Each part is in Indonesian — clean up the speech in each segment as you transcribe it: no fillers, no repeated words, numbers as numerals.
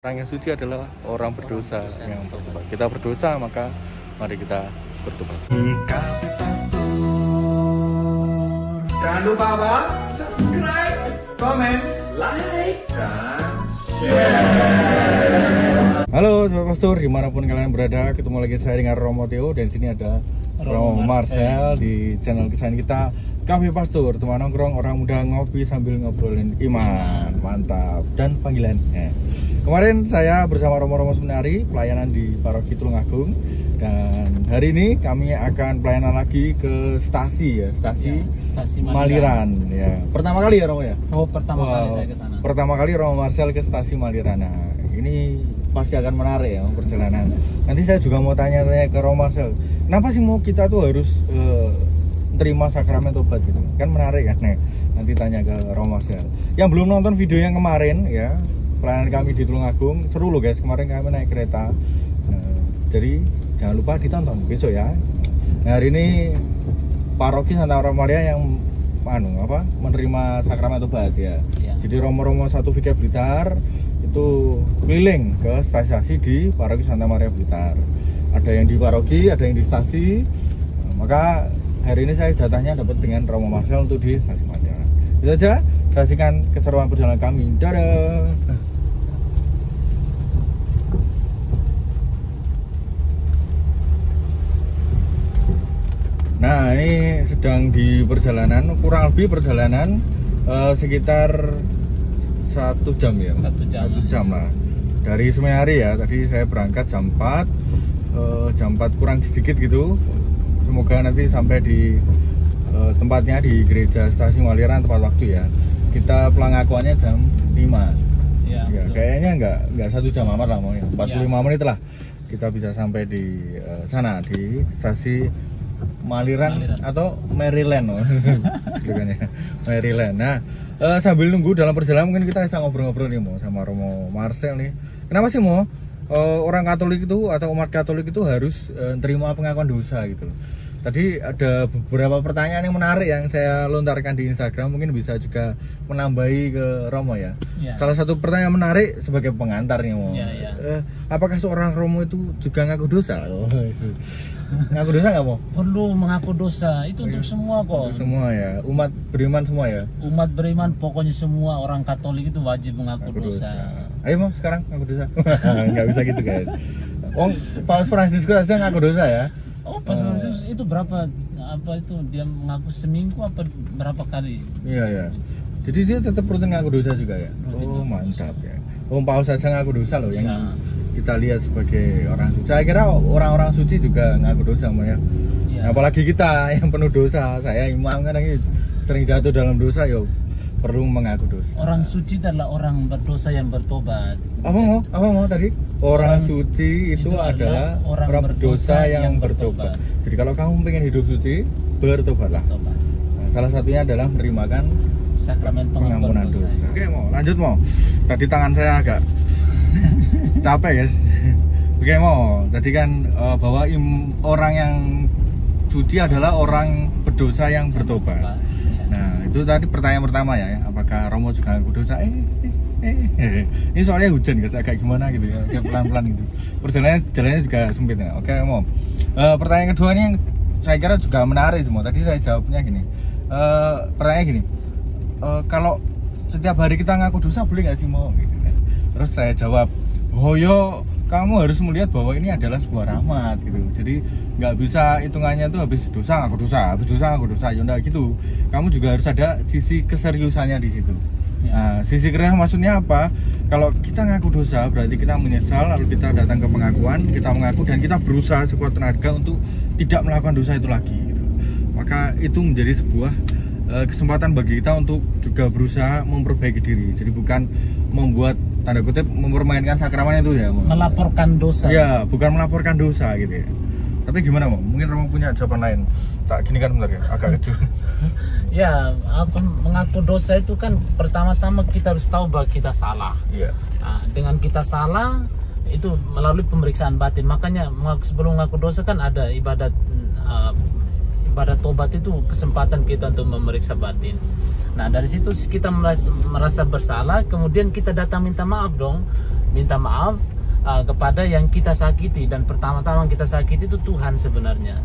Orang yang suci adalah orang berdosa yang bertobat. Kita berdosa, maka mari kita bertobat. Jangan lupa apa? Subscribe, comment, like, dan share. Halo Sobat Pastor, dimanapun kalian berada, ketemu lagi saya dengan Romo Theo. Dan sini ada Romo Marcel di channel kesayangan kita, Cafe Pastor, teman nongkrong orang muda ngopi sambil ngobrolin iman. Mantap. Dan panggilannya, kemarin saya bersama Romo-Romo Seminari pelayanan di Paroki Tulungagung. Dan hari ini kami akan pelayanan lagi ke stasi ya, stasi Maliran ya. Pertama kali ya Romo ya? Oh, pertama kali saya ke sana. Pertama kali Romo Marcel ke stasi Maliran. Nah, ini pasti akan menarik ya perjalanan. Nanti saya juga mau tanya-tanya ke Romo Marcel, kenapa sih mau kita tuh harus terima sakramen tobat gitu? Kan menarik kan? Nih, nanti tanya ke Romo Marcel. Yang belum nonton video yang kemarin ya, pelayanan kami di Tulungagung, seru loh guys. Kemarin kami naik kereta. Jadi jangan lupa ditonton besok ya. Nah, hari ini Paroki Santa Maria yang menerima sakramen tobat ya. Jadi Romo-Romo 1 VK Blitar itu keliling ke stasi di Paroki Santa Maria Blitar. Ada yang di paroki, ada yang di stasi. Maka hari ini saya jatahnya dapat dengan Romo Marcel untuk di stasi Maliran. Itu aja, saksikan keseruan perjalanan kami. Dadah. Nah, ini sedang di perjalanan, kurang lebih perjalanan sekitar 1 jam ya. 1 jam lah. Dari Seminari ya, tadi saya berangkat jam 4, jam 4 kurang sedikit gitu. Semoga nanti sampai di tempatnya di gereja stasi Maliran tepat waktu ya. Kita pengakuannya jam 5. Ya, kayaknya nggak 1 jam amat lah, mau ya. 45 menit lah kita bisa sampai di sana di stasi Maliran atau Maryland Maryland. Nah, sambil nunggu dalam perjalanan mungkin kita bisa ngobrol-ngobrol nih Mo sama Romo Marcel nih. Kenapa sih Mo orang Katolik itu atau umat Katolik itu harus terima pengakuan dosa gitu loh. Tadi ada beberapa pertanyaan yang menarik yang saya lontarkan di Instagram, mungkin bisa juga menambahi ke Romo ya. Salah satu pertanyaan menarik sebagai pengantarnya Mo. Apakah seorang Romo itu juga ngaku dosa? Ngaku dosa nggak Mo? Perlu mengaku dosa, itu untuk semua kok. Untuk semua ya, umat beriman semua ya. Umat beriman pokoknya semua orang Katolik itu wajib mengaku dosa. Ayo Mo sekarang ngaku dosa. Nggak bisa gitu guys. Paus Fransiskus aja ngaku dosa ya. Oh, Paus Fransiskus itu berapa itu dia mengaku seminggu apa berapa kali? Iya. Jadi dia tetap rutin ngaku dosa juga ya. Oh, mantap ya. Paus saja ngaku dosa loh yang kita lihat sebagai orang suci. Saya kira orang-orang suci juga ngaku dosa ya. Apalagi kita yang penuh dosa. Saya imam kan sering jatuh dalam dosa, yo perlu mengaku dosa. Orang suci adalah orang berdosa yang bertobat. Apa mau tadi? Orang suci itu adalah orang berdosa yang bertobat. Jadi kalau kamu pengen hidup suci, bertobatlah. Nah, salah satunya adalah menerimakan sakramen pengampunan dosa. Oke, Mo, lanjut Mo. Tadi tangan saya agak capek guys. Oke Mo, tadi kan bahwa orang yang suci adalah orang berdosa yang bertobat. Nah, itu tadi pertanyaan pertama ya, apakah Romo juga ngaku dosa? Ini soalnya hujan guys, agak gimana gitu ya, agak pelan-pelan gitu. Jalannya juga sempit ya. Oke Mo, pertanyaan kedua ini yang saya kira juga menarik semua. Tadi saya jawabnya gini, pertanyaan gini, kalau setiap hari kita ngaku dosa boleh nggak sih Mo? Gitu kan. Terus saya jawab, yo kamu harus melihat bahwa ini adalah sebuah rahmat gitu. Jadi nggak bisa hitungannya tuh habis dosa ngaku dosa, habis dosa ngaku dosa, ya enggak gitu. Kamu juga harus ada sisi keseriusannya di situ. Nah, sisi keras maksudnya apa? Kalau kita ngaku dosa berarti kita menyesal, lalu kita datang ke pengakuan, kita mengaku dan kita berusaha sekuat tenaga untuk tidak melakukan dosa itu lagi gitu. Maka itu menjadi sebuah kesempatan bagi kita untuk juga berusaha memperbaiki diri. Jadi bukan membuat tanda kutip mempermainkan sakramen itu ya, melaporkan dosa. Ya, bukan melaporkan dosa gitu ya. Tapi gimana Mo? Mungkin Romo punya jawaban lain. Tak gini kan bentar ya, agak kecil. Ya, mengaku dosa itu kan pertama-tama kita harus tahu bahwa kita salah. Iya. Nah, dengan kita salah itu melalui pemeriksaan batin. Makanya sebelum mengaku dosa kan ada ibadat tobat, itu kesempatan kita untuk memeriksa batin. Nah, dari situ kita merasa bersalah, kemudian kita datang minta maaf dong. minta maaf kepada yang kita sakiti, dan pertama-tama kita sakiti itu Tuhan sebenarnya.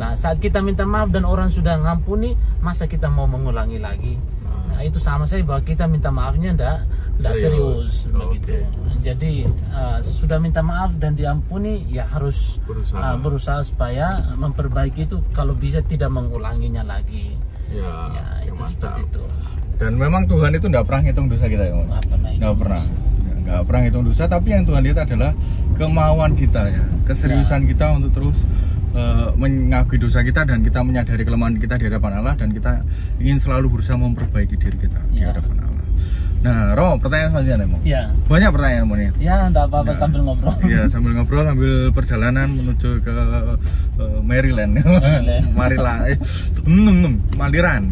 Nah, saat kita minta maaf dan orang sudah ngampuni, masa kita mau mengulangi lagi? Nah, itu sama saja bahwa kita minta maafnya tidak serius begitu. Jadi sudah minta maaf dan diampuni, ya harus berusaha supaya memperbaiki itu, kalau bisa tidak mengulanginya lagi. Ya itu seperti itu. Dan memang Tuhan itu tidak pernah ngitung dosa kita ya, nggak pernah ngitung dosa, tapi yang Tuhan lihat adalah kemauan kita ya, keseriusan kita untuk terus mengakui dosa kita, dan kita menyadari kelemahan kita di hadapan Allah, dan kita ingin selalu berusaha memperbaiki diri kita di hadapan Allah. Nah, Ro, pertanyaan selanjutnya Mo. Ya. Banyak pertanyaan Mo nih. Ya, enggak apa-apa, sambil ngobrol. Iya, sambil ngobrol, sambil perjalanan menuju ke Maryland. Maliran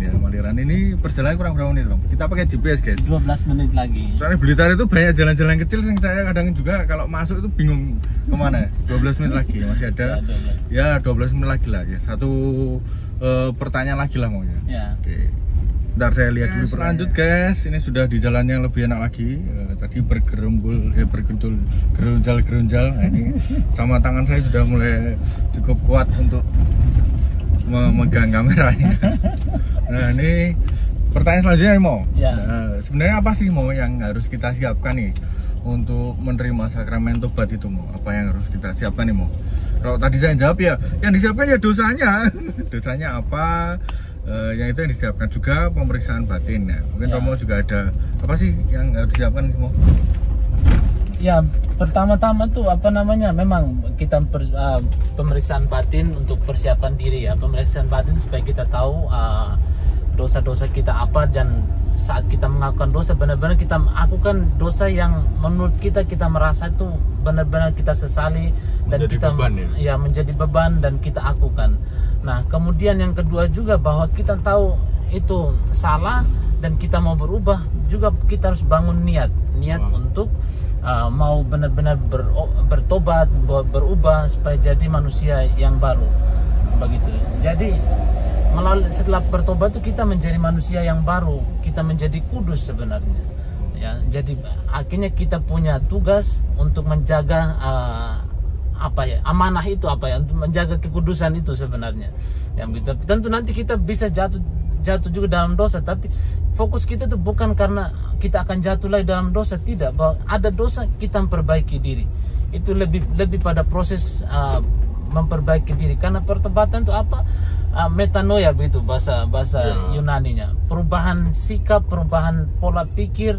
ya, Maliran. Ini perjalanan kurang berapa menit, Rom? Kita pakai GPS, guys. 12 menit lagi. Soalnya Blitar itu banyak jalan-jalan kecil yang saya kadang juga kalau masuk itu bingung kemana. 12 menit lagi masih ada. Ya, 12 menit lagi lah ya. Satu pertanyaan lagi lah mau ya. Ya. Oke. Ntar saya lihat dulu. Lanjut guys, ini sudah di jalan yang lebih enak lagi. Tadi bergerunjal. Nah, ini sama tangan saya sudah mulai cukup kuat untuk memegang kameranya. Nah, ini pertanyaan selanjutnya Mo. Ya. Nah, sebenarnya apa sih Mo yang harus kita siapkan nih untuk menerima sakramen tobat itu Mo? Apa yang harus kita siapkan nih Mo? Kalau tadi saya jawab ya, yang disiapkan ya dosanya. Dosanya apa? Yang itu yang disiapkan, juga pemeriksaan batin ya. Mungkin Romo juga ada apa sih yang harus disiapkan Mo? Ya, pertama-tama tuh memang kita pemeriksaan batin untuk persiapan diri ya. Pemeriksaan batin supaya kita tahu dosa-dosa kita apa, dan saat kita mengakukan dosa, benar-benar kita melakukan dosa yang menurut kita merasa itu benar-benar kita sesali, dan menjadi kita beban, ya menjadi beban, dan kita akukan. Nah, kemudian yang kedua juga bahwa kita tahu itu salah dan kita mau berubah, juga kita harus bangun niat untuk mau benar-benar bertobat, berubah supaya jadi manusia yang baru begitu. Jadi setelah bertobat itu kita menjadi manusia yang baru, kita menjadi kudus sebenarnya ya. Jadi akhirnya kita punya tugas untuk menjaga amanah itu untuk menjaga kekudusan itu sebenarnya ya. Tentu nanti kita bisa jatuh juga dalam dosa, tapi fokus kita itu bukan karena kita akan jatuh lagi dalam dosa, tidak. Bahwa ada dosa kita memperbaiki diri, itu lebih pada proses memperbaiki diri. Karena pertobatan itu apa? Metanoia begitu bahasa Yunaninya, perubahan sikap, perubahan pola pikir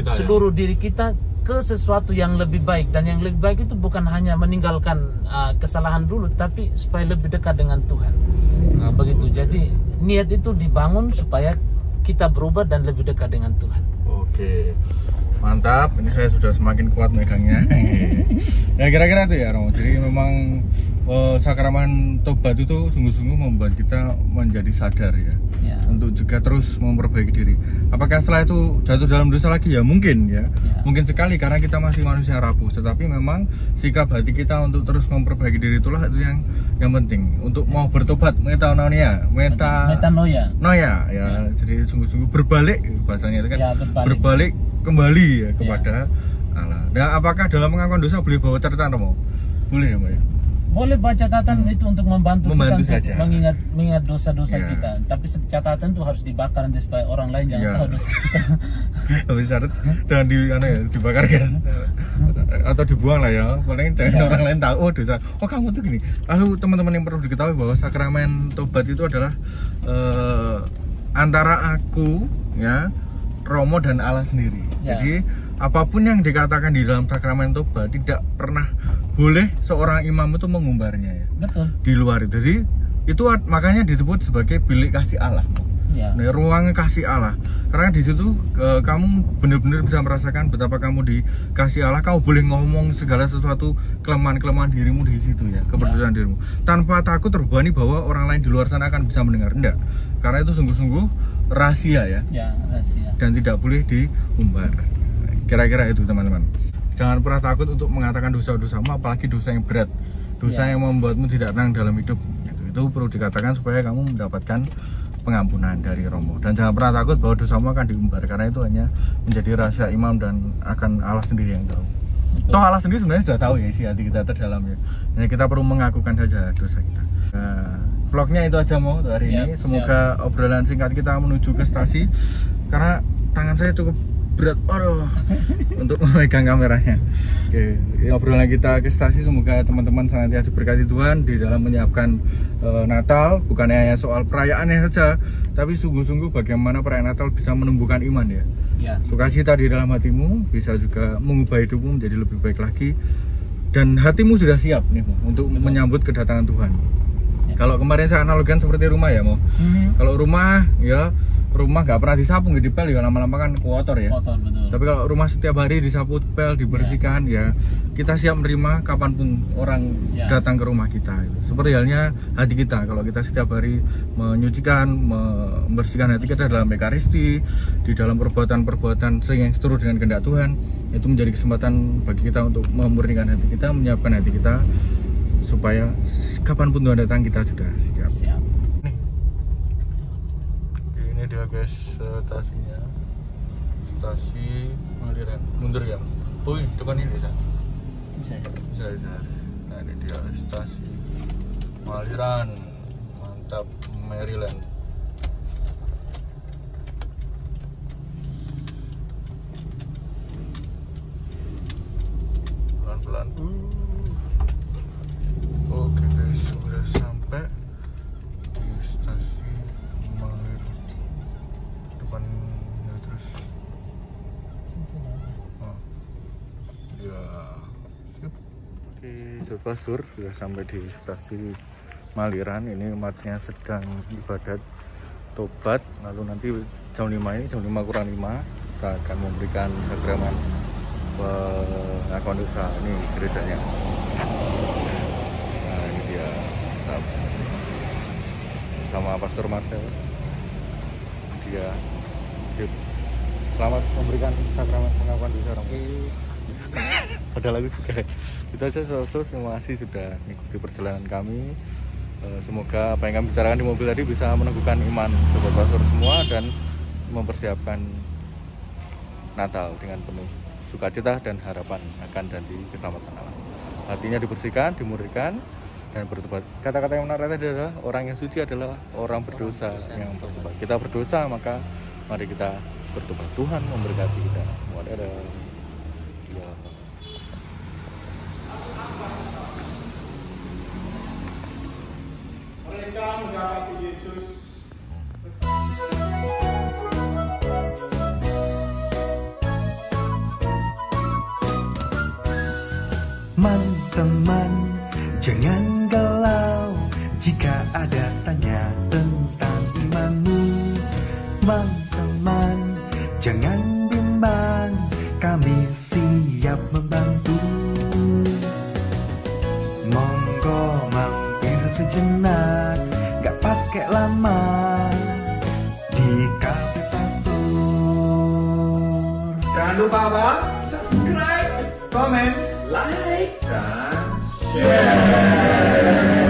seluruh diri kita ke sesuatu yang lebih baik. Dan yang lebih baik itu bukan hanya meninggalkan kesalahan dulu, tapi supaya lebih dekat dengan Tuhan. Begitu. Jadi niat itu dibangun supaya kita berubah dan lebih dekat dengan Tuhan. Oke, mantap. Ini saya sudah semakin kuat megangnya. Ya kira-kira itu ya Romo. Jadi memang sakramen tobat itu sungguh-sungguh membuat kita menjadi sadar ya, untuk juga terus memperbaiki diri. Apakah setelah itu jatuh dalam dosa lagi? Ya mungkin ya. Mungkin sekali, karena kita masih manusia rapuh. Tetapi memang sikap hati kita untuk terus memperbaiki diri itulah itu yang penting. Untuk mau bertobat, metanoia ya. Jadi sungguh-sungguh berbalik bahasanya itu kan, berbalik kembali ya kepada Allah. Nah, apakah dalam mengakukan dosa boleh bawa catatan Romo? Boleh ya Mbak ya? Boleh baca catatan itu untuk membantu kita saja. untuk mengingat dosa-dosa kita. Tapi catatan itu harus dibakar nanti supaya orang lain jangan tahu dosa kita. Habis syarat jangan dibakar guys, atau dibuang lah ya. Paling jangan orang lain tahu dosa. Oh kamu tuh gini. Lalu teman-teman yang perlu diketahui bahwa sakramen tobat itu adalah antara aku ya, Romo dan Allah sendiri. Jadi apapun yang dikatakan di dalam sakramen tobat tidak pernah boleh seorang imam itu mengumbarnya ya. Betul. Di luar itu. Jadi itu makanya disebut sebagai bilik kasih Allah. Nah, ruang kasih Allah. Karena di situ kamu benar-benar bisa merasakan betapa kamu dikasih Allah. Kamu boleh ngomong segala sesuatu kelemahan dirimu di situ ya, keberdosan dirimu. Tanpa takut terbebani bahwa orang lain di luar sana akan bisa mendengar. Enggak. Karena itu sungguh-sungguh rahasia ya. Rahasia. Dan tidak boleh diumbar. Kira-kira itu teman-teman. Jangan pernah takut untuk mengatakan dosa-dosamu, apalagi dosa yang berat, dosa yang membuatmu tidak tenang dalam hidup. Itu perlu dikatakan supaya kamu mendapatkan pengampunan dari Romo. Dan jangan pernah takut bahwa dosamu akan diumbar, karena itu hanya menjadi rahasia imam dan akan Allah sendiri yang tahu. Toh Allah sendiri sebenarnya sudah tahu ya isi hati kita terdalam ya. Jadi kita perlu mengakukan saja dosa kita. Vlognya itu aja mau untuk hari ini. Semoga obrolan singkat kita menuju ke stasi, karena tangan saya cukup berat untuk memegang kameranya. Oke, obrolan kita ke stasi, semoga teman-teman senantiasa diberkati Tuhan di dalam menyiapkan Natal. Bukan hanya soal perayaannya saja, tapi sungguh-sungguh bagaimana perayaan Natal bisa menumbuhkan iman ya. Sukacita di dalam hatimu bisa juga mengubah hidupmu menjadi lebih baik lagi, dan hatimu sudah siap nih untuk menyambut kedatangan Tuhan. Kalau kemarin saya analogikan seperti rumah ya mau. Kalau rumah ya, rumah nggak pernah disapu, nggak dipel ya, lama-lama kan kotor ya. Kotor, betul. Tapi kalau rumah setiap hari disapu, pel, dibersihkan ya, kita siap menerima kapanpun orang datang ke rumah kita. Seperti halnya hati kita, kalau kita setiap hari menyucikan, membersihkan hati kita dalam ekaristi, di dalam perbuatan-perbuatan yang seturut dengan kehendak Tuhan, itu menjadi kesempatan bagi kita untuk memurnikan hati kita, menyiapkan hati kita, supaya kapanpun Tuhan datang kita sudah siap. Ini dia guys, stasinya, stasi Maliran. Mundur ya? Oh, depan ini bisa? Bisa. Nah, ini dia stasi Maliran, mantap, Maryland. Pelan-pelan. Oke guys, sudah sampai di stasi Maliran. Depannya terus. Ya, sip. Oke, Sobat Pastor, sudah sampai di stasi Maliran. Ini umatnya sedang ibadat tobat. Lalu nanti jam 5 ini, jam 5 kurang 5, kita akan memberikan sakramen pengakuan dosa. Ini gerejanya. Nah, ini dia sama Pastor Marcel. Dia sip. Selamat memberikan sakramen pengakuan dosa. Ada lagu juga. Itu aja Sobat, terima kasih sudah mengikuti perjalanan kami. Semoga apa yang kami bicarakan di mobil tadi bisa meneguhkan iman Sobat Pastor semua dan mempersiapkan Natal dengan penuh sukacita dan harapan akan janji keselamatan Allah. Hatinya dibersihkan, dimurnikan, dan bertobat. Kata-kata yang menarik tadi adalah orang yang suci adalah orang berdosa yang bertobat. Kita berdosa, maka mari kita bertobat. Tuhan memberkati kita semua. Dadah. Ya. Mereka mendapati Yesus. Teman-teman, jangan galau jika ada tanya tentang imanmu. Teman-teman, jangan bimbang, kami siap membantu. Monggo mampir sejenak, gak pakai lama, di Cafe Pastor. Jangan lupa apa? Subscribe, komen, like, dan share.